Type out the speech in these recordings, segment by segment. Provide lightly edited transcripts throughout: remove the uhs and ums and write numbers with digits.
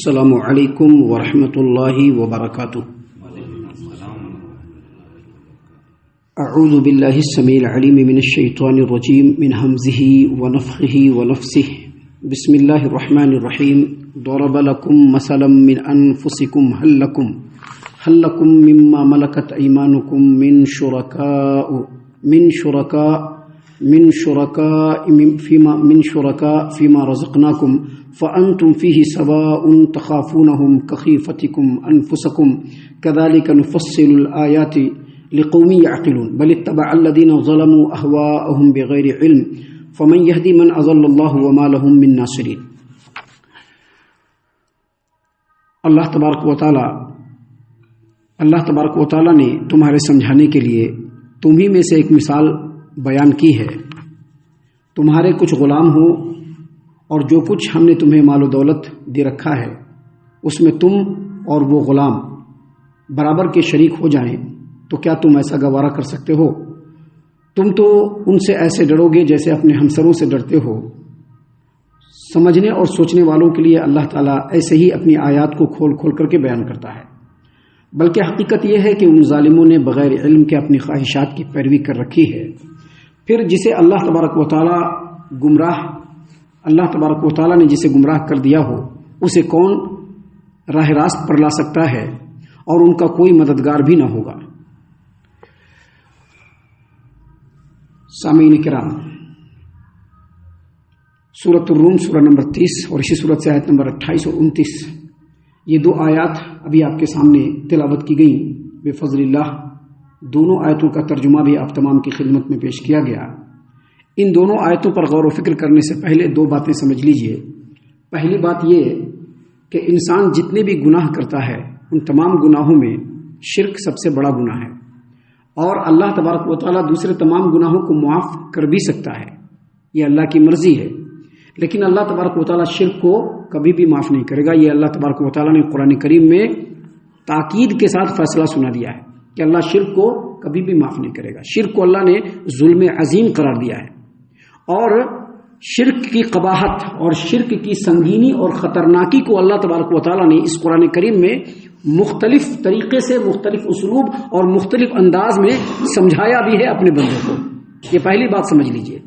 السلام علیکم ورحمۃ اللہ وبرکاتہ۔ اعوذ باللہ السمیع العلیم من الشیطان الرجیم من ہمزہ ونفخہ ونفثہ۔ بسم اللہ الرحمن الرحیم۔ ضرب لکم مثلا من انفسکم هل لکم مما ملکت ایمانکم من شرکاء فيما رزقناكم فأنتم فيه سواء تخافونهم كخيفتكم أنفسكم كذلك نفصل الآيات لقوم يعقلون بل اتبع الذين ظلموا أهواءهم بغير علم فمن يهدي من أضل الله وما لهم من ناصرين۔ اللہ تبارک و تعالی نے تمہارے سمجھانے کے لیے تمہیں میں سے ایک مثال بیان کی ہے۔ تمہارے کچھ غلام ہو اور جو کچھ ہم نے تمہیں مال و دولت دے رکھا ہے اس میں تم اور وہ غلام برابر کے شریک ہو جائیں تو کیا تم ایسا گوارا کر سکتے ہو؟ تم تو ان سے ایسے ڈرو گے جیسے اپنے ہمسروں سے ڈرتے ہو۔ سمجھنے اور سوچنے والوں کے لیے اللہ تعالیٰ ایسے ہی اپنی آیات کو کھول کھول کر کے بیان کرتا ہے، بلکہ حقیقت یہ ہے کہ ان ظالموں نے بغیر علم کے اپنی خواہشات کی پیروی کر رکھی ہے۔ پھر جسے اللہ تبارک و تعالیٰ نے جسے گمراہ کر دیا ہو اسے کون راہ راست پر لا سکتا ہے، اور ان کا کوئی مددگار بھی نہ ہوگا۔ سامعین کرام، سورۃ الروم سورہ نمبر 30 اور اسی سورت سے آیت نمبر 28 اور 29، یہ دو آیات ابھی آپ کے سامنے تلاوت کی گئیں۔ بے فضل اللہ دونوں آیتوں کا ترجمہ بھی آپ تمام کی خدمت میں پیش کیا گیا۔ ان دونوں آیتوں پر غور و فکر کرنے سے پہلے دو باتیں سمجھ لیجئے۔ پہلی بات یہ کہ انسان جتنے بھی گناہ کرتا ہے ان تمام گناہوں میں شرک سب سے بڑا گناہ ہے، اور اللہ تبارک و تعالیٰ دوسرے تمام گناہوں کو معاف کر بھی سکتا ہے، یہ اللہ کی مرضی ہے، لیکن اللہ تبارک و تعالیٰ شرک کو کبھی بھی معاف نہیں کرے گا۔ یہ اللہ تبارک و تعالیٰ نے قرآن کریم میں تاکید کے ساتھ فیصلہ سنا دیا ہے کہ اللہ شرک کو کبھی بھی معاف نہیں کرے گا۔ شرک کو اللہ نے ظلم عظیم قرار دیا ہے، اور شرک کی قباحت اور شرک کی سنگینی اور خطرناکی کو اللہ تبارک و تعالیٰ نے اس قرآن کریم میں مختلف طریقے سے، مختلف اسلوب اور مختلف انداز میں سمجھایا بھی ہے اپنے بندوں کو۔ یہ پہلی بات سمجھ لیجئے۔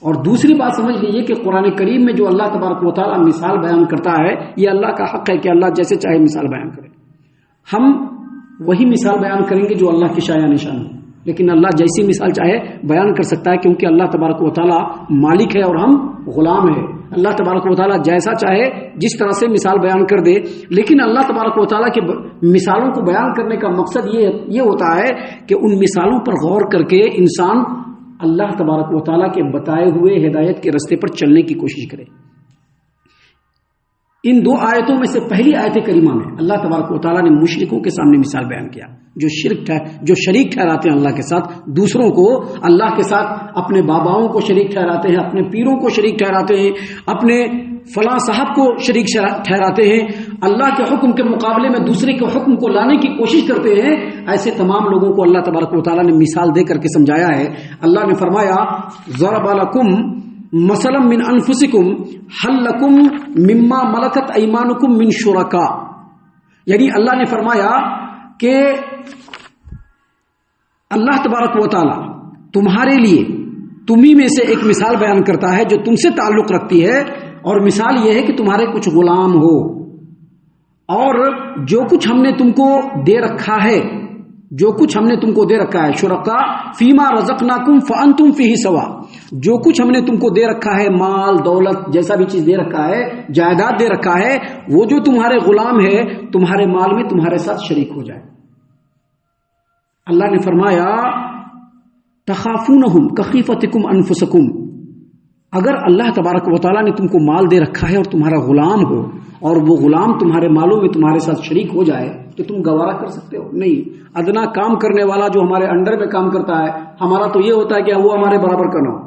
اور دوسری بات سمجھ لیجئے کہ قرآن کریم میں جو اللہ تبارک و تعالیٰ مثال بیان کرتا ہے یہ اللہ کا حق ہے کہ اللہ جیسے چاہے مثال بیان کرے۔ ہم وہی مثال بیان کریں گے جو اللہ کی شایع نشان ہے، لیکن اللہ جیسی مثال چاہے بیان کر سکتا ہے، کیونکہ اللہ تبارک و تعالیٰ مالک ہے اور ہم غلام ہیں۔ اللہ تبارک و تعالیٰ جیسا چاہے جس طرح سے مثال بیان کر دے، لیکن اللہ تبارک و تعالیٰ کے مثالوں کو بیان کرنے کا مقصد یہ ہوتا ہے کہ ان مثالوں پر غور کر کے انسان اللہ تبارک و تعالیٰ کے بتائے ہوئے ہدایت کے رستے پر چلنے کی کوشش کرے۔ ان دو آیتوں میں سے پہلی آیت کریمہ میں اللہ تبارک و تعالیٰ نے مشرکوں کے سامنے مثال بیان کیا، جو شریک ٹھہراتے ہیں اللہ کے ساتھ دوسروں کو، اللہ کے ساتھ اپنے باباؤں کو شریک ٹھہراتے ہیں، اپنے پیروں کو شریک ٹھہراتے ہیں، اپنے فلاں صاحب کو شریک ٹھہراتے ہیں، اللہ کے حکم کے مقابلے میں دوسرے کے حکم کو لانے کی کوشش کرتے ہیں۔ ایسے تمام لوگوں کو اللہ تبارک و تعالیٰ نے مثال دے کر کے سمجھایا ہے۔ اللہ نے فرمایا ضرب لکم مثلا من انفسکم هل لکم مما ملکت ایمانکم من شرکاء، یعنی اللہ نے فرمایا کہ اللہ تبارک و تعالیٰ تمہارے لیے تمہیں میں سے ایک مثال بیان کرتا ہے جو تم سے تعلق رکھتی ہے، اور مثال یہ ہے کہ تمہارے کچھ غلام ہو، اور جو کچھ ہم نے تم کو دے رکھا ہے، شرکاء فیما رزقناکم فانتم فیہ سوا، جو کچھ ہم نے تم کو دے رکھا ہے، مال دولت جیسا بھی چیز دے رکھا ہے، جائیداد دے رکھا ہے، وہ جو تمہارے غلام ہے تمہارے مال میں تمہارے ساتھ شریک ہو جائے۔ اللہ نے فرمایا تخافونہم کخیفتکم انفسکم، اگر اللہ تبارک و تعالیٰ نے تم کو مال دے رکھا ہے اور تمہارا غلام ہو، اور وہ غلام تمہارے مالوں میں تمہارے ساتھ شریک ہو جائے تو تم گوارا کر سکتے ہو؟ نہیں۔ ادنا کام کرنے والا جو ہمارے انڈر میں کام کرتا ہے، ہمارا تو یہ ہوتا ہے کہ وہ ہمارے برابر کا نہ ہو،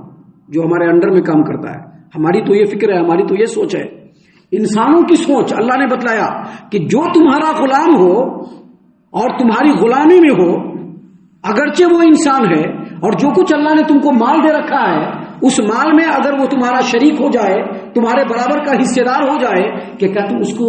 جو ہمارے انڈر میں کام کرتا ہے۔ ہماری تو یہ فکر ہے، ہماری تو یہ سوچ ہے۔ انسانوں کی سوچ اللہ نے بتلایا کہ جو تمہارا غلام ہو اور تمہاری غلامی میں ہو، اگرچہ وہ انسان ہے، اور جو کچھ اللہ نے تم کو مال دے رکھا ہے اس مال میں اگر وہ تمہارا شریک ہو جائے، تمہارے برابر کا حصے دار ہو جائے، کہ کیا تم اس کو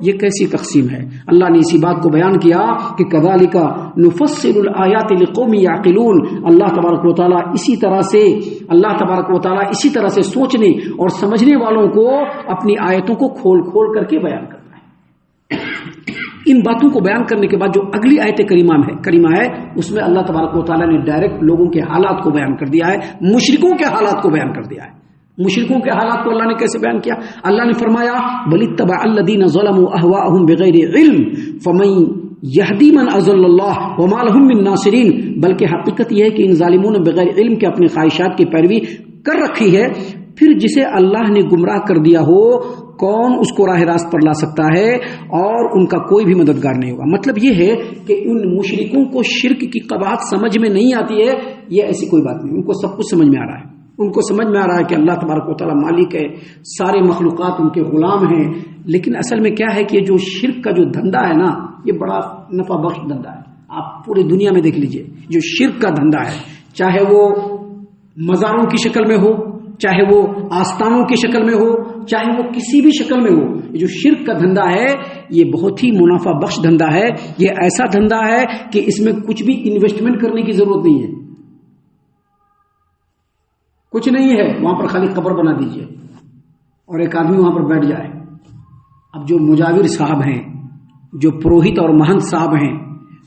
یہ کیسی تقسیم ہے؟ اللہ نے اسی بات کو بیان کیا کہ کذالک نفصل الآیات لقوم یعقلون، اللہ تبارک و تعالیٰ اسی طرح سے سوچنے اور سمجھنے والوں کو اپنی آیتوں کو کھول کھول کر کے بیان کرتا ہے۔ ان باتوں کو بیان کرنے کے بعد جو اگلی آیت کریمہ ہے اس میں اللہ تبارک و تعالیٰ نے ڈائریکٹ لوگوں کے حالات کو بیان کر دیا ہے، مشرکوں کے حالات کو بیان کر دیا ہے۔ مشرکوں کے حالات کو اللہ نے کیسے بیان کیا؟ اللہ نے فرمایا بل اتبع الذین ظلموا اهواءهم بغیر علم فمن یہدی من اضل اللہ وما لهم من ناصرین، بلکہ حقیقت یہ ہے کہ ان ظالموں نے بغیر علم کے اپنے خواہشات کی پیروی کر رکھی ہے، پھر جسے اللہ نے گمراہ کر دیا ہو کون اس کو راہ راست پر لا سکتا ہے اور ان کا کوئی بھی مددگار نہیں ہوگا۔ مطلب یہ ہے کہ ان مشرکوں کو شرک کی قباحت سمجھ میں نہیں آتی ہے، یہ ایسی کوئی بات نہیں، ان کو سب کچھ سمجھ میں آ رہا ہے، ان کو سمجھ میں آ رہا ہے کہ اللہ تبارک و تعالیٰ مالک ہے، سارے مخلوقات ان کے غلام ہیں، لیکن اصل میں کیا ہے کہ جو شرک کا جو دھندا ہے نا، یہ بڑا نفع بخش دھندا ہے۔ آپ پوری دنیا میں دیکھ لیجئے جو شرک کا دھندا ہے، چاہے وہ مزاروں کی شکل میں ہو، چاہے وہ آستانوں کی شکل میں ہو، چاہے وہ کسی بھی شکل میں ہو، یہ جو شرک کا دھندا ہے یہ بہت ہی منافع بخش دھندا ہے۔ یہ ایسا دھندا ہے کہ اس میں کچھ بھی انویسٹمنٹ کرنے کی ضرورت نہیں ہے، کچھ نہیں ہے، وہاں پر خالی قبر بنا دیجئے اور ایک آدمی وہاں پر بیٹھ جائے۔ اب جو مجاور صاحب ہیں، جو پروہت اور مہنت صاحب ہیں،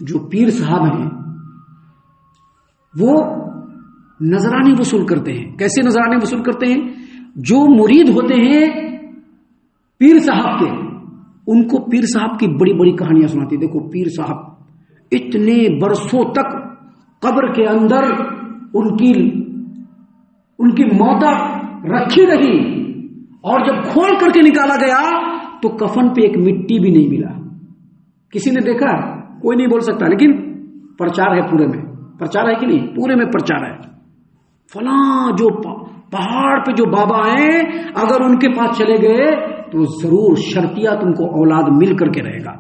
جو پیر صاحب ہیں، وہ نذرانے وصول کرتے ہیں۔ کیسے نذرانے وصول کرتے ہیں؟ جو مرید ہوتے ہیں پیر صاحب کے، ان کو پیر صاحب کی بڑی بڑی کہانیاں سناتی۔ دیکھو پیر صاحب اتنے برسوں تک قبر کے اندر ان کی موتا رکھی رہی، اور جب کھول کر کے نکالا گیا تو کفن پہ ایک مٹی بھی نہیں ملا۔ کسی نے دیکھا؟ کوئی نہیں بول سکتا، لیکن پرچار ہے، پورے میں پرچار ہے کہ نہیں؟ پورے میں پرچار ہے۔ فلاں جو پہاڑ پہ جو بابا ہیں، اگر ان کے پاس چلے گئے تو ضرور شرطیہ تم کو اولاد مل کر کے رہے گا،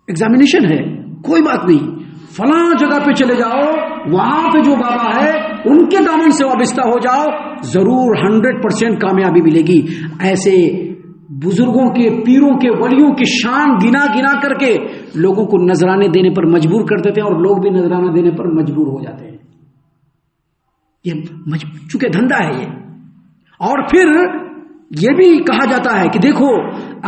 ایگزامینیشن ہے، کوئی بات نہیں۔ فلاں جگہ پہ چلے جاؤ، وہاں پہ جو بابا ہے ان کے دامن سے وابستہ ہو جاؤ، ضرور 100% کامیابی ملے گی۔ ایسے بزرگوں کے، پیروں کے، ولیوں کی شان گنا گنا کر کے لوگوں کو نذرانے دینے پر مجبور کر دیتے ہیں، اور لوگ بھی نذرانہ دینے پر مجبور ہو جاتے ہیں۔ یہ چونکہ دھندا ہے یہ۔ اور پھر یہ بھی کہا جاتا ہے کہ دیکھو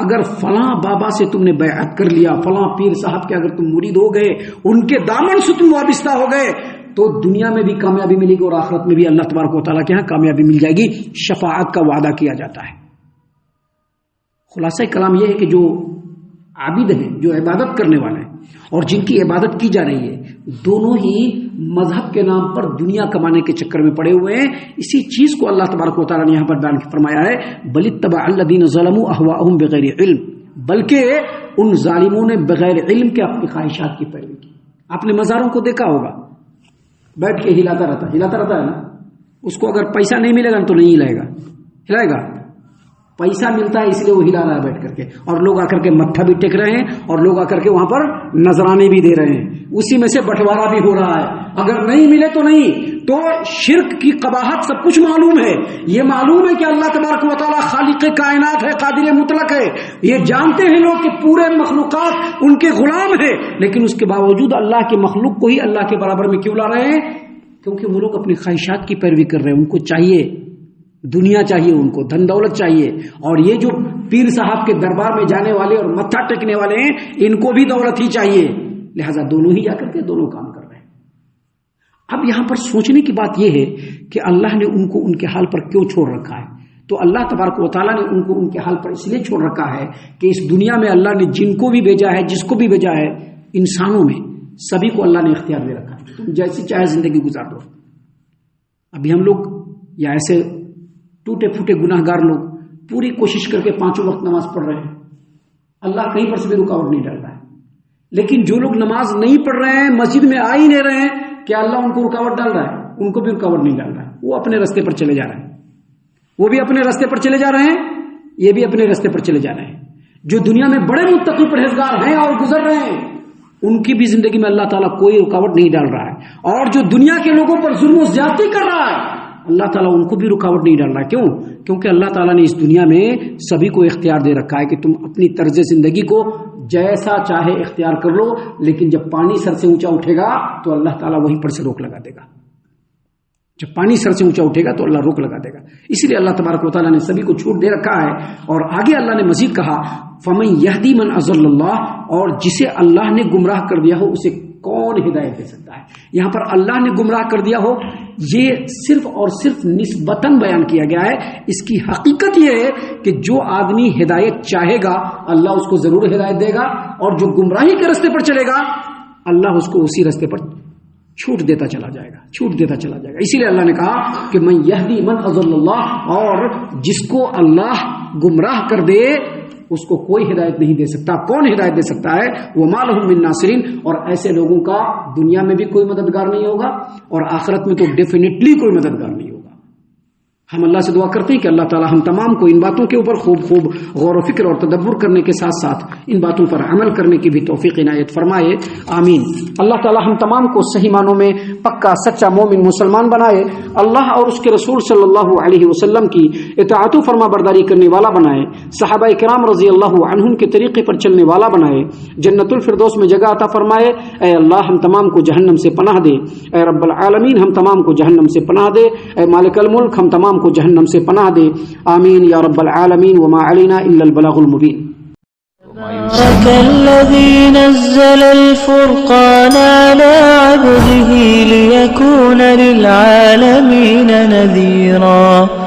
اگر فلاں بابا سے تم نے بیعت کر لیا، فلاں پیر صاحب کے اگر تم مرید ہو گئے، ان کے دامن سے تم وابستہ ہو گئے، تو دنیا میں بھی کامیابی ملے گی اور آخرت میں بھی اللہ تبارک و تعالیٰ کے ہاں کامیابی مل جائے گی۔ شفاعت کا وعدہ کیا جاتا ہے۔ خلاصہ کلام یہ ہے کہ جو عابد ہیں، جو عبادت کرنے والے ہیں اور جن کی عبادت کی جا رہی ہے، دونوں ہی مذہب کے نام پر دنیا کمانے کے چکر میں پڑے ہوئے ہیں۔ اسی چیز کو اللہ تبارک و تعالیٰ نے یہاں پر بیان فرمایا ہے، بل اتبع الذین ظلموا اهواءهم بغیر علم، بلکہ ان ظالموں نے بغیر علم کے اپنی خواہشات کی پیروی کی۔ آپ نے مزاروں کو دیکھا ہوگا، بیٹھ کے ہلاتا رہتا ہے نا، اس کو اگر پیسہ نہیں ملے گا تو نہیں ہلائے گا، پیسہ ملتا ہے اس لیے وہ ہلا رہا ہے بیٹھ کر کے، اور لوگ آ کر کے متھا بھی ٹیک رہے ہیں اور لوگ آ کر کے وہاں پر نذرانے بھی دے رہے ہیں، اسی میں سے بٹوارا بھی ہو رہا ہے۔ اگر نہیں ملے تو نہیں، تو شرک کی قباحت سب کچھ معلوم ہے۔ یہ معلوم ہے کہ اللہ تبارک و تعالیٰ خالق کائنات ہے، قادر مطلق ہے، یہ جانتے ہیں لوگ کہ پورے مخلوقات ان کے غلام ہیں، لیکن اس کے باوجود اللہ کے مخلوق کو ہی اللہ کے برابر میں کیوں لا رہے ہیں؟ کیونکہ وہ لوگ اپنی خواہشات کی پیروی کر رہے ہیں، ان کو چاہیے دنیا، چاہیے ان کو دھن دولت چاہیے، اور یہ جو پیر صاحب کے دربار میں جانے والے اور متھا ٹیکنے والے ہیں ان کو بھی دولت ہی چاہیے، لہذا دونوں ہی جا کر کے دونوں کام کر رہے ہیں۔ اب یہاں پر سوچنے کی بات یہ ہے کہ اللہ نے ان کو ان کے حال پر کیوں چھوڑ رکھا ہے؟ تو اللہ تبارک و تعالیٰ نے ان کو ان کے حال پر اس لیے چھوڑ رکھا ہے کہ اس دنیا میں اللہ نے جن کو بھی بھیجا ہے، جس کو بھی بھیجا ہے، انسانوں میں سبھی کو اللہ نے اختیار دے رکھا ہے، تم جیسی چاہے زندگی گزار دو۔ ابھی ہم لوگ یا ایسے ٹوٹے پھوٹے گناہ گار لوگ پوری کوشش کر کے 5 وقت نماز پڑھ رہے ہیں، اللہ کہیں پر سے بھی رکاوٹ نہیں ڈال رہا ہے، لیکن جو لوگ نماز نہیں پڑھ رہے ہیں، مسجد میں آ ہی نہیں رہے ہیں، کیا اللہ ان کو رکاوٹ ڈال رہا ہے؟ ان کو بھی رکاوٹ نہیں ڈال رہا ہے، وہ اپنے راستے پر چلے جا رہے ہیں، وہ بھی اپنے راستے پر چلے جا رہے ہیں، یہ بھی اپنے راستے پر چلے جا رہے ہیں۔ جو دنیا میں بڑے متقی پرہیزگار ہیں اور گزر رہے ہیں، ان کی بھی زندگی میں اللہ تعالیٰ کوئی رکاوٹ نہیں ڈال رہا ہے، اور جو دنیا کے لوگوں پر ظلم و زیادتی کر رہا ہے اللہ تعالیٰ ان کو بھی رکاوٹ نہیں ڈال رہا. کیوں؟ کیونکہ اللہ تعالیٰ نے اس دنیا میں سبھی کو اختیار دے رکھا ہے کہ تم اپنی طرز زندگی کو جیسا چاہے اختیار کر لو، لیکن جب پانی سر سے اونچا اٹھے گا تو اللہ تعالیٰ وہیں پر سے روک لگا دے گا. جب پانی سر سے اونچا اٹھے گا تو اللہ روک لگا دے گا. اسی لیے اللہ تبارک و تعالیٰ نے سبھی کو چھوٹ دے رکھا ہے. اور آگے اللہ نے مزید کہا فَمَن يَهْدِي مَنْ أَضَلَّ اللَّهُ، اور جسے اللہ نے گمراہ کر دیا ہو اسے کون ہدایت دے سکتا ہے. یہاں پر اللہ نے گمراہ کر دیا ہو یہ صرف اور صرف نسبتاً بیان کیا گیا ہے. اس کی حقیقت یہ ہے کہ جو آدمی ہدایت چاہے گا اللہ اس کو ضرور ہدایت دے گا، اور جو گمراہی کے راستے پر چلے گا اللہ اس کو اسی راستے پر چھوٹ دیتا چلا جائے گا، چھوٹ دیتا چلا جائے گا. اسی لیے اللہ نے کہا کہ من یہدی من اضل اللہ، اور جس کو اللہ گمراہ کر دے اس کو کوئی ہدایت نہیں دے سکتا. کون ہدایت دے سکتا ہے؟ وما لهم من ناصرین، اور ایسے لوگوں کا دنیا میں بھی کوئی مددگار نہیں ہوگا اور آخرت میں تو ڈیفینیٹلی کوئی مددگار نہیں ہوگا. ہم اللہ سے دعا کرتے ہیں کہ اللہ تعالی ہم تمام کو ان باتوں کے اوپر خوب غور و فکر اور تدبر کرنے کے ساتھ ساتھ ان باتوں پر عمل کرنے کی بھی توفیق عنایت فرمائے. آمین. اللہ تعالی ہم تمام کو صحیح معنوں میں پکا سچا مومن مسلمان بنائے. اللہ اور اس کے رسول صلی اللہ علیہ وسلم کی اطاعت و فرما برداری کرنے والا بنائے. صحابہ کرام رضی اللہ عنہم کے طریقے پر چلنے والا بنائے. جنت الفردوس میں جگہ عطا فرمائے. اے اللہ ہم تمام کو جہنم سے پناہ دے. اے رب العالمین ہم تمام کو جہنم سے پناہ دے. اے مالک الملک ہم تمام کو جہنم سے پناہ دے. آمین یا رب العالمین. وما علینا الا البلاغ المبین. تبارك الذي نزل الفرقان على عبده ليكون للعالمين نذيرا.